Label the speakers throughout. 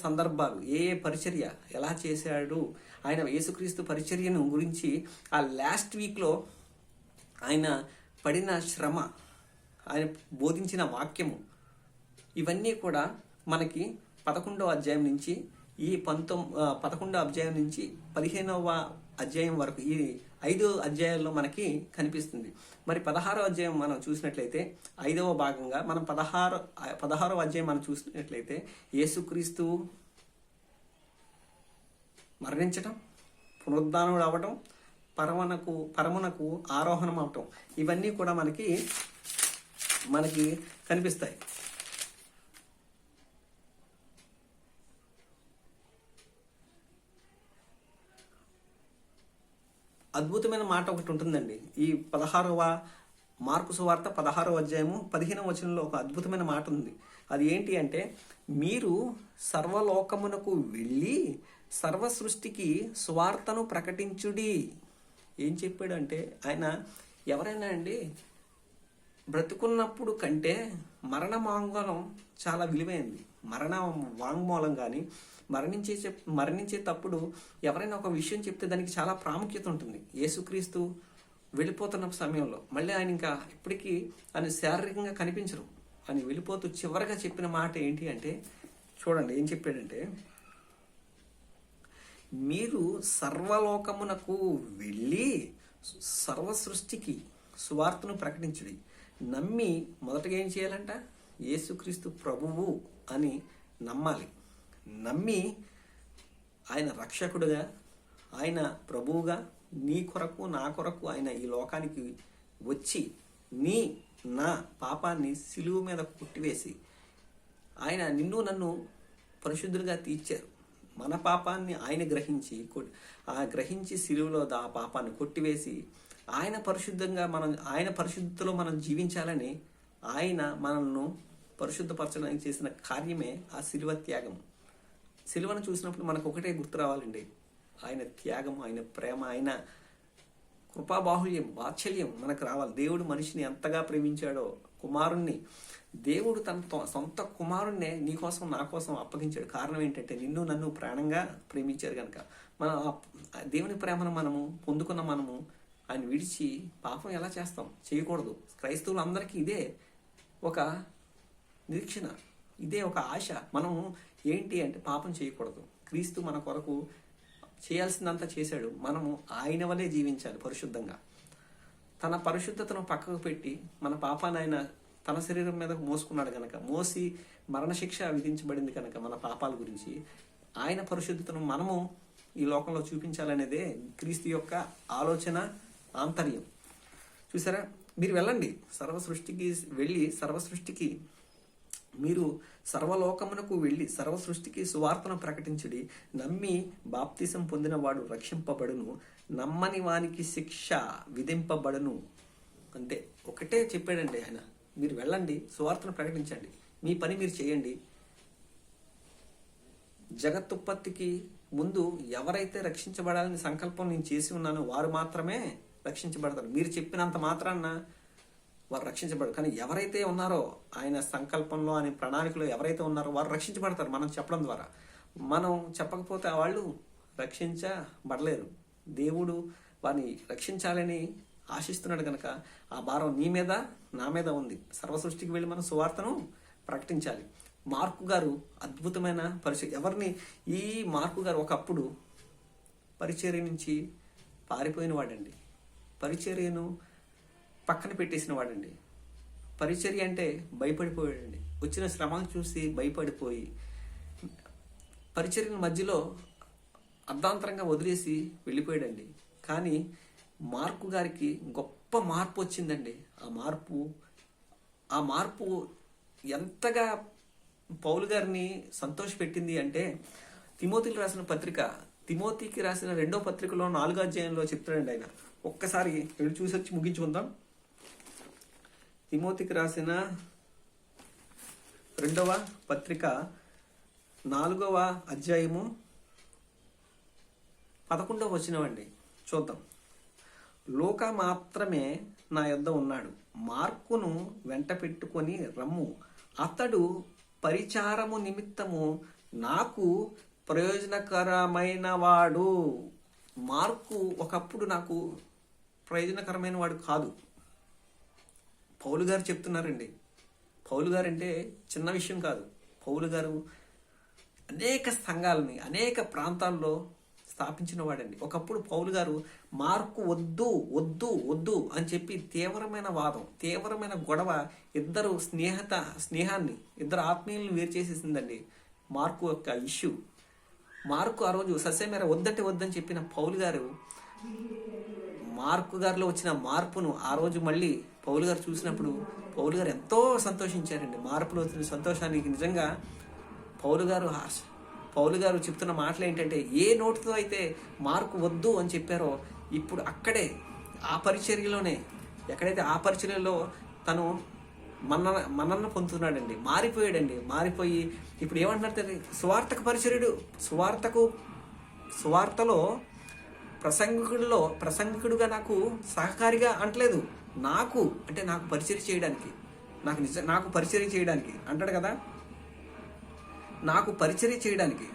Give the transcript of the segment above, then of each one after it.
Speaker 1: సందర్భాలు, ఏ పరిచర్య ఎలా చేశాడు, ఆయన యేసుక్రీస్తు పరిచర్యను గురించి ఆ లాస్ట్ వీక్లో ఆయన పడిన శ్రమ, ఆయన బోధించిన వాక్యము, ఇవన్నీ కూడా మనకి 11వ అధ్యాయం నుంచి ఈ 11వ అధ్యాయం నుంచి 15వ అధ్యాయం వరకు ఈ 5 అధ్యాయాల్లో మనకి కనిపిస్తుంది. మరి 16వ అధ్యాయం మనం చూసినట్లయితే 5వ భాగంగా మనం 16వ అధ్యాయం మనం చూసినట్లయితే యేసుక్రీస్తు మరణించటం, పునరుద్ధానుడు అవ్వటం, పరమునకు ఆరోహణం అవటం, ఇవన్నీ కూడా మనకి కనిపిస్తాయి. అద్భుతమైన మాట ఒకటి ఉంటుందండి. ఈ మార్కు సువార్త 16వ అధ్యాయము 15వ వచనంలో ఒక అద్భుతమైన మాట ఉంది. అది ఏంటి అంటే, మీరు సర్వలోకమునకు వెళ్ళి సర్వ సృష్టికి సువార్తను ప్రకటించుడి. ఏం చెప్పాడు అంటే, ఆయన ఎవరైనా అండి బ్రతుకున్నప్పుడు కంటే మరణ వాంగ్మూలం చాలా విలువైంది. మరణ వాంగ్మూలం కానీ మరణించేటప్పుడు ఎవరైనా ఒక విషయం చెప్తే దానికి చాలా ప్రాముఖ్యత ఉంటుంది. యేసుక్రీస్తు వెళ్ళిపోతున్న సమయంలో మళ్ళీ ఆయన ఇంకా ఇప్పటికీ ఆయన శారీరకంగా కనిపించరు. ఆయన వెళ్ళిపోతూ చివరిగా చెప్పిన మాట ఏంటి అంటే, చూడండి ఏం చెప్పాడంటే, మీరు సర్వలోకమునకు వెళ్ళి సర్వ సృష్టికి సువార్తను ప్రకటించుడి. నమ్మి మొదటగా ఏం చేయాలంట, యేసుక్రీస్తు ప్రభువు అని నమ్మాలి. నమ్మి ఆయన రక్షకుడుగా, ఆయన ప్రభువుగా, నీ కొరకు నా కొరకు ఆయన ఈ లోకానికి వచ్చి నా పాపాన్ని సిలువ మీద కొట్టివేసి ఆయన నిన్ను నన్ను పరిశుద్ధులుగా తీర్చారు. మన పాపాన్ని ఆయన గ్రహించి సిలువలో ఆ పాపాన్ని కొట్టివేసి ఆయన పరిశుద్ధతలో మనం జీవించాలని ఆయన మనల్ని పరిశుద్ధపరచడానికి చేసిన కార్యమే ఆ సిలువ త్యాగం. సిలువను చూసినప్పుడు మనకు ఒకటే గుర్తు రావాలండి, ఆయన త్యాగం, ఆయన ప్రేమ, ఆయన కృపాబాహుల్యం, వాత్సల్యం మనకు రావాలి. దేవుడు మనిషిని ఎంతగా ప్రేమించాడో, కుమారుణ్ణి దేవుడు తన సొంత కుమారుణ్ణే నీకోసం నా కోసం అప్పగించాడు. కారణం ఏంటంటే, నిన్ను నన్ను ప్రాణంగా ప్రేమించారు కనుక. దేవుని ప్రేమను పొందుకున్న మనము ఆయన విడిచి పాపం ఎలా చేస్తాం? చేయకూడదు. క్రైస్తవులందరికీ ఇదే ఒక నిరీక్షణ, ఇదే ఒక ఆశ. మనము ఏంటి అంటే పాపం చేయకూడదు. క్రీస్తు మన కొరకు చేయాల్సిందంతా చేశాడు. మనము ఆయన వలే జీవించాలి పరిశుద్ధంగా. తన పరిశుద్ధతను పక్కకు పెట్టి మన పాపాన్ని ఆయన తన శరీరం మీద మోసుకున్నాడు కనుక, మోసి మరణశిక్ష విధించబడింది కనుక మన పాపాల గురించి ఆయన పరిశుద్ధతను మనము ఈ లోకంలో చూపించాలనేదే క్రీస్తు యొక్క ఆలోచన ఆంతర్యం. చూసారా? మీరు వెళ్ళండి, మీరు సర్వలోకమునకు వెళ్ళి సర్వసృష్టికి సువార్తను ప్రకటించుడి. నమ్మి బాప్తిసం పొందిన వాడు రక్షింపబడును, నమ్మని వానికి శిక్ష విధింపబడును. అంతే, ఒకటే చెప్పాడండి ఆయన. మీరు వెళ్ళండి, సువార్తను ప్రకటించండి, మీ పని మీరు చేయండి. జగత్తుత్పత్తికి ముందు ఎవరైతే రక్షించబడాలని సంకల్పం నేను చేసి ఉన్నానో వారు మాత్రమే రక్షించబడతారు. మీరు చెప్పినంత మాత్రాన వారు రక్షించబడరు. కానీ ఎవరైతే ఉన్నారో ఆయన సంకల్పంలో, ఆయన ప్రణాళికలో ఎవరైతే ఉన్నారో వారు రక్షించబడతారు మనం చెప్పడం ద్వారా. మనం చెప్పకపోతే వాళ్ళు రక్షించబడలేరు. దేవుడు వారిని రక్షించాలని ఆశిస్తున్నాడు కనుక ఆ భారం నీ మీద నా మీద ఉంది. సర్వసృష్టికి వెళ్ళి మనం సువార్తను ప్రకటించాలి. మార్కు గారు అద్భుతమైన ఈ మార్కు గారు ఒకప్పుడు పరిచర్య నుంచి పారిపోయిన వాడండి. పరిచర్యను పక్కన పెట్టేసిన వాడండి. పరిచర్య అంటే భయపడిపోయాడండి. వచ్చిన శ్రమను చూసి భయపడిపోయి పరిచర్యను మధ్యలో అర్ధాంతరంగా వదిలేసి వెళ్ళిపోయాడండి. కానీ మార్కు గారికి గొప్ప మార్పు వచ్చిందండి. ఆ మార్పు ఎంతగా పౌలు గారిని సంతోషపెట్టింది అంటే, తిమోతికి రాసిన 2వ పత్రికలో 4వ అధ్యాయంలో చెప్తాడండి ఆయన. ఒక్కసారి వెళ్ళి చూసి వచ్చి ముగించుకుందాం. తిమోతికి రాసిన 2వ పత్రిక 4వ అధ్యాయము 11వ వచనమండి. చూద్దాం. లోక మాత్రమే నా యొద్ద ఉన్నాడు, మార్కును వెంట పెట్టుకొని రమ్ము, అతడు పరిచారము నిమిత్తము నాకు ప్రయోజనకరమైన వాడు. మార్కు ఒకప్పుడు నాకు ప్రయోజనకరమైన వాడు కాదు. పౌలు గారు చెప్తున్నారండి. పౌలు గారు అంటే చిన్న విషయం కాదు. పౌలు గారు అనేక సంఘాలని అనేక ప్రాంతాల్లో స్థాపించిన వాడండి. ఒకప్పుడు పౌలు గారు మార్కు వద్దు వద్దు వద్దు అని చెప్పి తీవ్రమైన వాదం, తీవ్రమైన గొడవ, ఇద్దరు స్నేహాన్ని, ఇద్దరు ఆత్మీయులను వేరు చేసేసిందండి మార్కు యొక్క ఇష్యూ. మార్కు ఆ రోజు సస్యమేర వద్దంటే వద్దని చెప్పిన పౌలు గారు, మార్కు గారిలో వచ్చిన మార్పును ఆ రోజు మళ్ళీ పౌలు గారు చూసినప్పుడు పౌలు గారు ఎంతో సంతోషించారండి. మార్పులో వచ్చిన సంతోషానికి నిజంగా పౌలు గారు చెప్తున్న మాటలు ఏంటంటే, ఏ నోటితో అయితే మార్కు వద్దు అని చెప్పారో ఇప్పుడు అక్కడే ఆ పరిచర్యలోనే, ఎక్కడైతే ఆ పరిచర్యలో తను మన్నన పొందుతున్నాడండి. మారిపోయాడండి. మారిపోయి ఇప్పుడు ఏమంటున్నారు, సువార్తకు పరిచర్యుడు, సువార్తలో ప్రసంగికుడుగా నాకు సహకారిగా అంటలేదు, నాకు పరిచర్య చేయడానికి, నాకు పరిచర్య చేయడానికి అంటాడు కదా. నాకు పరిచర్య చేయడానికి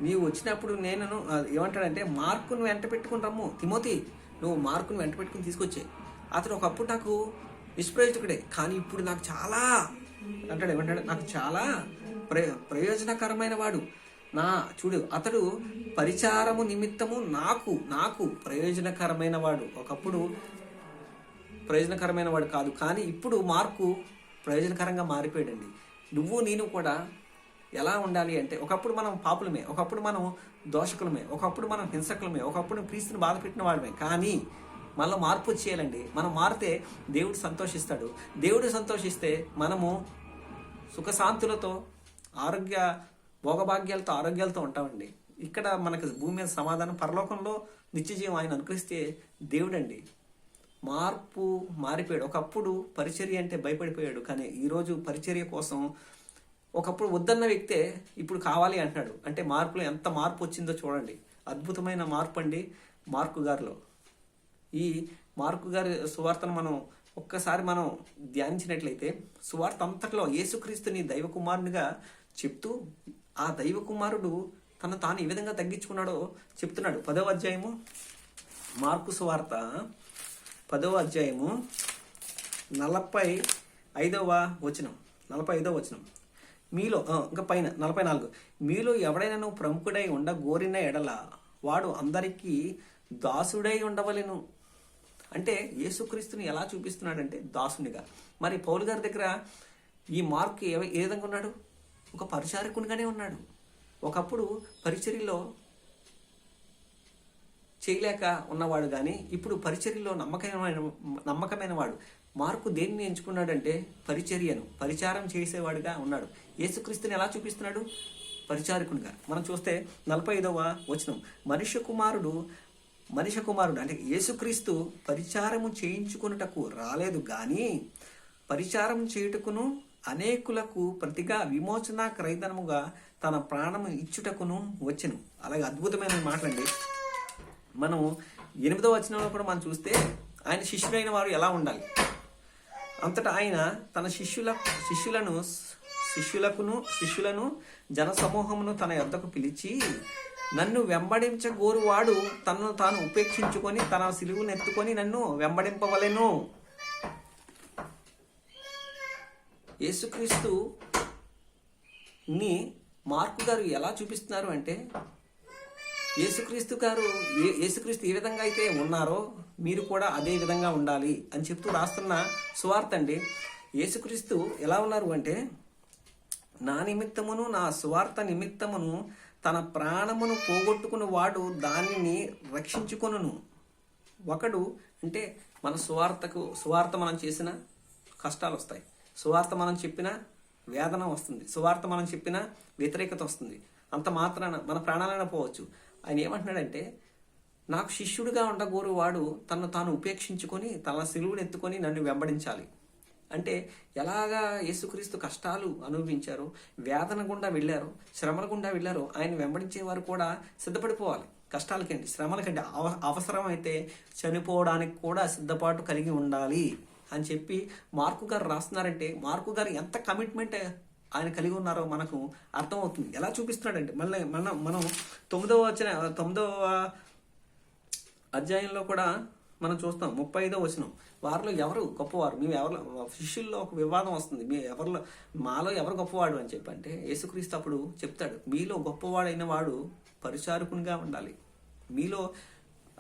Speaker 1: నీవు వచ్చినప్పుడు నేను ఏమంటాడంటే, మార్కును వెంట పెట్టుకుని రమ్ము తిమోతి, నువ్వు మార్కును వెంట పెట్టుకుని తీసుకొచ్చే. అతడు ఒకప్పుడు నాకు నిష్ప్రయోజకుడే, కానీ ఇప్పుడు నాకు చాలా అంటాడు. ఏమంటాడు, నాకు చాలా ప్రయోజనకరమైన వాడు. చూడు, అతడు పరిచారము నిమిత్తము నాకు ప్రయోజనకరమైన వాడు. ఒకప్పుడు ప్రయోజనకరమైన వాడు కాదు, కానీ ఇప్పుడు మార్కు ప్రయోజనకరంగా మారిపోయాడండి. నువ్వు నేను కూడా ఎలా ఉండాలి అంటే, ఒకప్పుడు మనం పాపులమే, ఒకప్పుడు మనం దోషకులమే, ఒకప్పుడు మనం హింసకులమే, ఒకప్పుడు క్రీస్తుని బాధ పెట్టిన వాడమే. కానీ మనలో మార్పు వచ్చేయాలండి. మనం మారితే దేవుడు సంతోషిస్తాడు. దేవుడు సంతోషిస్తే మనము సుఖశాంతులతో, భోగభాగ్యాలతో, ఆరోగ్యాలతో ఉంటామండి. ఇక్కడ మనకు భూమి మీద సమాధానం, పరలోకంలో నిత్యజీవం ఆయన అనుగ్రహిస్తే దేవుడండి. మారిపోయాడు. ఒకప్పుడు పరిచర్య అంటే భయపడిపోయాడు, కానీ ఈరోజు పరిచర్య కోసం ఒకప్పుడు వద్దన్న వ్యక్తే ఇప్పుడు కావాలి అంటున్నాడు. అంటే మార్పులో ఎంత మార్పు వచ్చిందో చూడండి. అద్భుతమైన మార్పు అండి మార్కు గారిలో. ఈ మార్కు గారి సువార్తను ఒక్కసారి మనం ధ్యానించినట్లయితే, సువార్త అంతట్లో యేసుక్రీస్తుని దైవ కుమారునిగా చెప్తూ, ఆ దైవ కుమారుడు తను తాను ఏ విధంగా తగ్గించుకున్నాడో చెప్తున్నాడు. 10వ అధ్యాయము, మార్కు సువార్త 10వ అధ్యాయము 45వ వచనం. మీలో ఇంకా పైన 44, మీలో ఎవడైనా ప్రముఖుడై ఉండగోరిన ఎడల వాడు అందరికీ దాసుడై ఉండవలెను. అంటే యేసుక్రీస్తుని ఎలా చూపిస్తున్నాడంటే దాసునిగా. మరి పౌలు గారి దగ్గర ఈ మార్కు ఏ విధంగా ఉన్నాడు? ఒక పరిచారకునిగానే ఉన్నాడు. ఒకప్పుడు పరిచర్యలో చేయలేక ఉన్నవాడు, కానీ ఇప్పుడు పరిచర్యలో నమ్మకమైన వాడు. మార్కు దేన్ని ఎంచుకున్నాడంటే పరిచర్యను, పరిచారం చేసేవాడుగా ఉన్నాడు. యేసుక్రీస్తుని ఎలా చూపిస్తున్నాడు? పరిచారకునిగా. మనం చూస్తే 45వ వచనం, మనిషి కుమారుడు అంటే యేసుక్రీస్తు పరిచారము చేయించుకున్నటకు రాలేదు, కానీ పరిచారం చేయుటకును అనేకులకు ప్రతిగా విమోచన క్రయధనముగా తన ప్రాణము ఇచ్చుటకును వచ్చెను. అలాగే అద్భుతమైన మాటలండి. మనం 8వ వచనంలో కూడా మనం చూస్తే, ఆయన శిష్యులైన వారు ఎలా ఉండాలి. అంతటా ఆయన తన శిష్యులను జనసమూహమును తన యొద్దకు పిలిచి, నన్ను వెంబడించగోరువాడు తనను తాను ఉపేక్షించుకొని తన సిలువను ఎత్తుకొని నన్ను వెంబడింపవలెను. యేసుక్రీస్తుని మార్కు గారు ఎలా చూపిస్తున్నారు అంటే, యేసుక్రీస్తు ఏ విధంగా అయితే ఉన్నారో మీరు కూడా అదే విధంగా ఉండాలి అని చెప్తూ రాస్తున్న సువార్త అండి. యేసుక్రీస్తు ఎలా ఉన్నారు అంటే, నా నిమిత్తమును నా సువార్త నిమిత్తమును తన ప్రాణమును పోగొట్టుకుని వాడు దానిని రక్షించుకొనును. ఒకడు అంటే మన సువార్త మనం చేసిన కష్టాలు వస్తాయి, సువార్త మనం చెప్పిన వేదన వస్తుంది, సువార్త మనం చెప్పిన వ్యతిరేకత వస్తుంది. అంత మాత్రాన మన ప్రాణాలైనా పోవచ్చు. ఆయన ఏమంటున్నాడంటే, నాకు శిష్యుడిగా ఉండగోరు వాడు తనను తాను ఉపేక్షించుకొని తన సిలువును ఎత్తుకొని నన్ను వెంబడించాలి. అంటే ఎలాగా యేసుక్రీస్తు కష్టాలు అనుభవించారో, వేదన గుండా వెళ్ళారో, శ్రమల గుండా వెళ్ళారో, ఆయన వెంబడించేవారు కూడా సిద్ధపడిపోవాలి. కష్టాలకండి, శ్రమలకండి, అవసరమైతే చనిపోవడానికి కూడా సిద్ధపాటు కలిగి ఉండాలి అని చెప్పి మార్కు గారు రాస్తున్నారంటే, మార్కు గారు ఎంత కమిట్మెంట్ ఆయన కలిగి ఉన్నారో మనకు అర్థమవుతుంది. ఎలా చూపిస్తున్నాడంటే మళ్ళీ మనం 9వ అధ్యాయంలో కూడా మనం చూస్తాం. 35వ వచనం, వారిలో ఎవరు గొప్పవారు, మేము ఎవరు, శిష్యుల్లో ఒక వివాదం వస్తుంది, మాలో ఎవరు గొప్పవాడు అని చెప్పంటే యేసుక్రీస్తు అప్పుడు చెప్తాడు, మీలో గొప్పవాడైన వాడు పరిచారకునిగా ఉండాలి. మీలో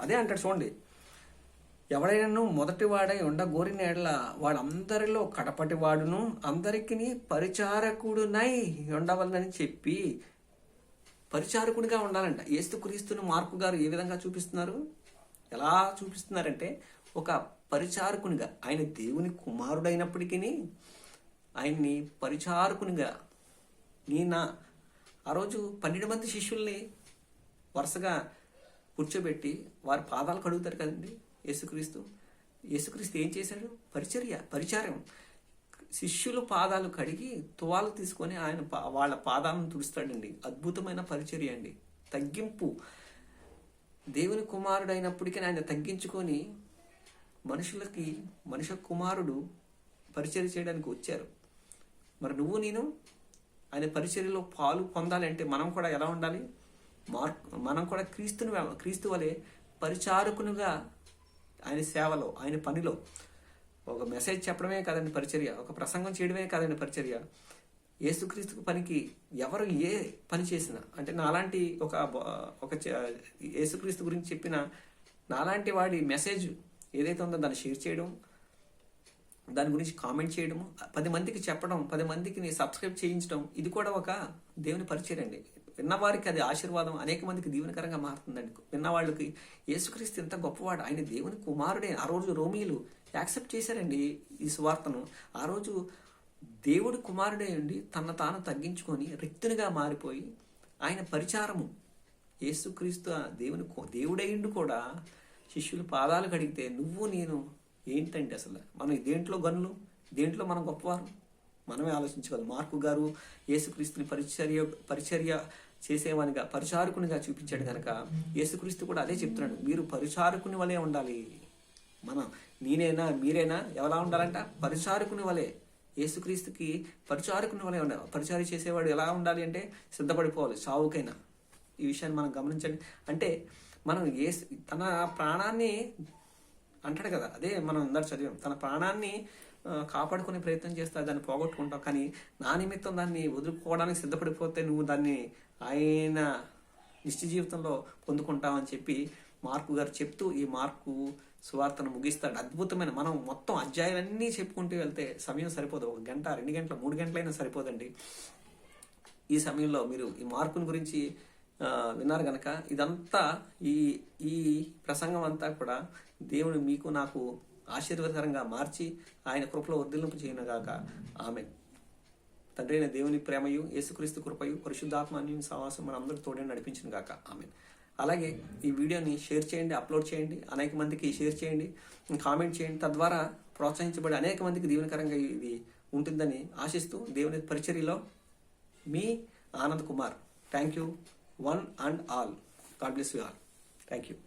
Speaker 1: అదే అంటాడు చూడండి, ఎవడైనా మొదటి వాడై ఉండగోరిన ఎడల వాడందరిలో కడపటి వాడును అందరికీ పరిచారకుడునై ఉండవలనని చెప్పి పరిచారకుడిగా ఉండాలంట. యేసుక్రీస్తును మార్కు గారు ఏ విధంగా చూపిస్తున్నారు, ఎలా చూపిస్తున్నారంటే ఒక పరిచారకునిగా, ఆయన దేవుని కుమారుడైనప్పటికీ ఆయన్ని పరిచారకునిగా ఆ రోజు 12 మంది శిష్యుల్ని వరుసగా కూర్చోబెట్టి వారి పాదాలు కడుగుతారు కదండి యేసుక్రీస్తు ఏం చేశాడు? పరిచారం. శిష్యుల పాదాలు కడిగి తువాలు తీసుకొని ఆయన వాళ్ళ పాదాలను తుడుస్తాడండి. అద్భుతమైన పరిచర్య అండి. తగ్గింపు. దేవుని కుమారుడు అయినప్పటికీ ఆయన తగ్గించుకొని మనుషు కుమారుడు పరిచర్య చేయడానికి వచ్చారు. మరి నువ్వు నేను ఆయన పరిచర్యలో పాలు పొందాలంటే మనం కూడా ఎలా ఉండాలి? మనం కూడా క్రీస్తు వలె పరిచారకునిగా ఆయన సేవలో, ఆయన పనిలో, ఒక మెసేజ్ చెప్పడమే కాదండి పరిచర్య, ఒక ప్రసంగం చేయడమే కాదండి పరిచర్య. యేసుక్రీస్తు పనికి ఎవరు ఏ పని చేసినా, అంటే నాలాంటి ఒక యేసుక్రీస్తు గురించి చెప్పిన నాలాంటి వాడి మెసేజ్ ఏదైతే ఉందో దాన్ని షేర్ చేయడం, దాని గురించి కామెంట్ చేయడం, 10 మందికి చెప్పడం, 10 మందికి సబ్స్క్రైబ్ చేయించడం, ఇది కూడా ఒక దేవుని పరిచర్య అండి. విన్నవారికి అది ఆశీర్వాదం, అనేక మందికి దీవెనకరంగా మారుతుందండి. విన్నవాళ్ళకి యేసుక్రీస్తు ఎంత గొప్పవాడు, ఆయన దేవుని కుమారుడే. ఆ రోజు రోమీలు యాక్సెప్ట్ చేశారండి ఈ సువార్తను. ఆ రోజు దేవుడి కుమారుడే అండి తన తాను తగ్గించుకొని రిక్తునిగా మారిపోయి ఆయన పరిచారము, యేసుక్రీస్తు దేవుడైండు కూడా శిష్యులు పాదాలు కడిగితే నువ్వు నేను ఏంటండి అసలు? మనం దేంట్లో గనులు, దేంట్లో మనం గొప్పవారు? మనమే ఆలోచించగలం. మార్కు గారు యేసుక్రీస్తుని పరిచర్య చేసేవానిగా, పరిచారకునిగా చూపించాడు కనుక యేసుక్రీస్తు కూడా అదే చెప్తున్నాడు, మీరు పరిచారకుని వలె ఉండాలి. నేనైనా మీరైనా ఎలా ఉండాలంట? పరిచారకుని వలె. యేసుక్రీస్తుకి పరిచారకుని వలె ఉండాలి. పరిచారం చేసేవాడు ఎలా ఉండాలి అంటే సిద్ధపడిపోవాలి సావుకైనా. ఈ విషయాన్ని మనం గమనించండి. అంటే మనం తన ప్రాణాన్ని అంటాడు కదా, అదే మనం అందరు చదివాం, తన ప్రాణాన్ని కాపాడుకునే ప్రయత్నం చేస్తా, దాన్ని పోగొట్టుకుంటావు, కానీ నా నిమిత్తం దాన్ని వదులుకోవడానికి సిద్ధపడిపోతే నువ్వు దాన్ని ఆయన నిత్య జీవితంలో పొందుకుంటావని చెప్పి మార్కు గారు చెప్తూ ఈ మార్కు సువార్తను ముగిస్తాడు. అద్భుతమైన, మనం మొత్తం అధ్యాయాలన్నీ చెప్పుకుంటూ వెళ్తే సమయం సరిపోదు. 1 గంట, 2 గంటలు, 3 గంటలైనా సరిపోదండి. ఈ సమయంలో మీరు ఈ మార్కుని గురించి విన్నారు గనక ఇదంతా ఈ ప్రసంగం అంతా కూడా దేవుడు మీకు నాకు ఆశీర్వాదకరంగా మార్చి ఆయన కృపలో వర్ధిల్లింపు చేయనుగాక. ఆమేన్. తండ్రి అయిన దేవుని ప్రేమయు, యేసుక్రీస్తు కృపయు, పరిశుద్ధాత్మ అన్యోన్య సహవాసం మన అందరూ తోడే నడిపించిన గాక. ఆమేన్. అలాగే ఈ వీడియోని షేర్ చేయండి, అప్లోడ్ చేయండి, అనేక మందికి షేర్ చేయండి, కామెంట్ చేయండి. తద్వారా ప్రోత్సహించబడి అనేక మందికి దీవెనకరంగా ఇది ఉంటుందని ఆశిస్తూ దేవుని పరిచర్యలో మీ Anand Kumar. Thank you, one and all. God bless you all. Thank you.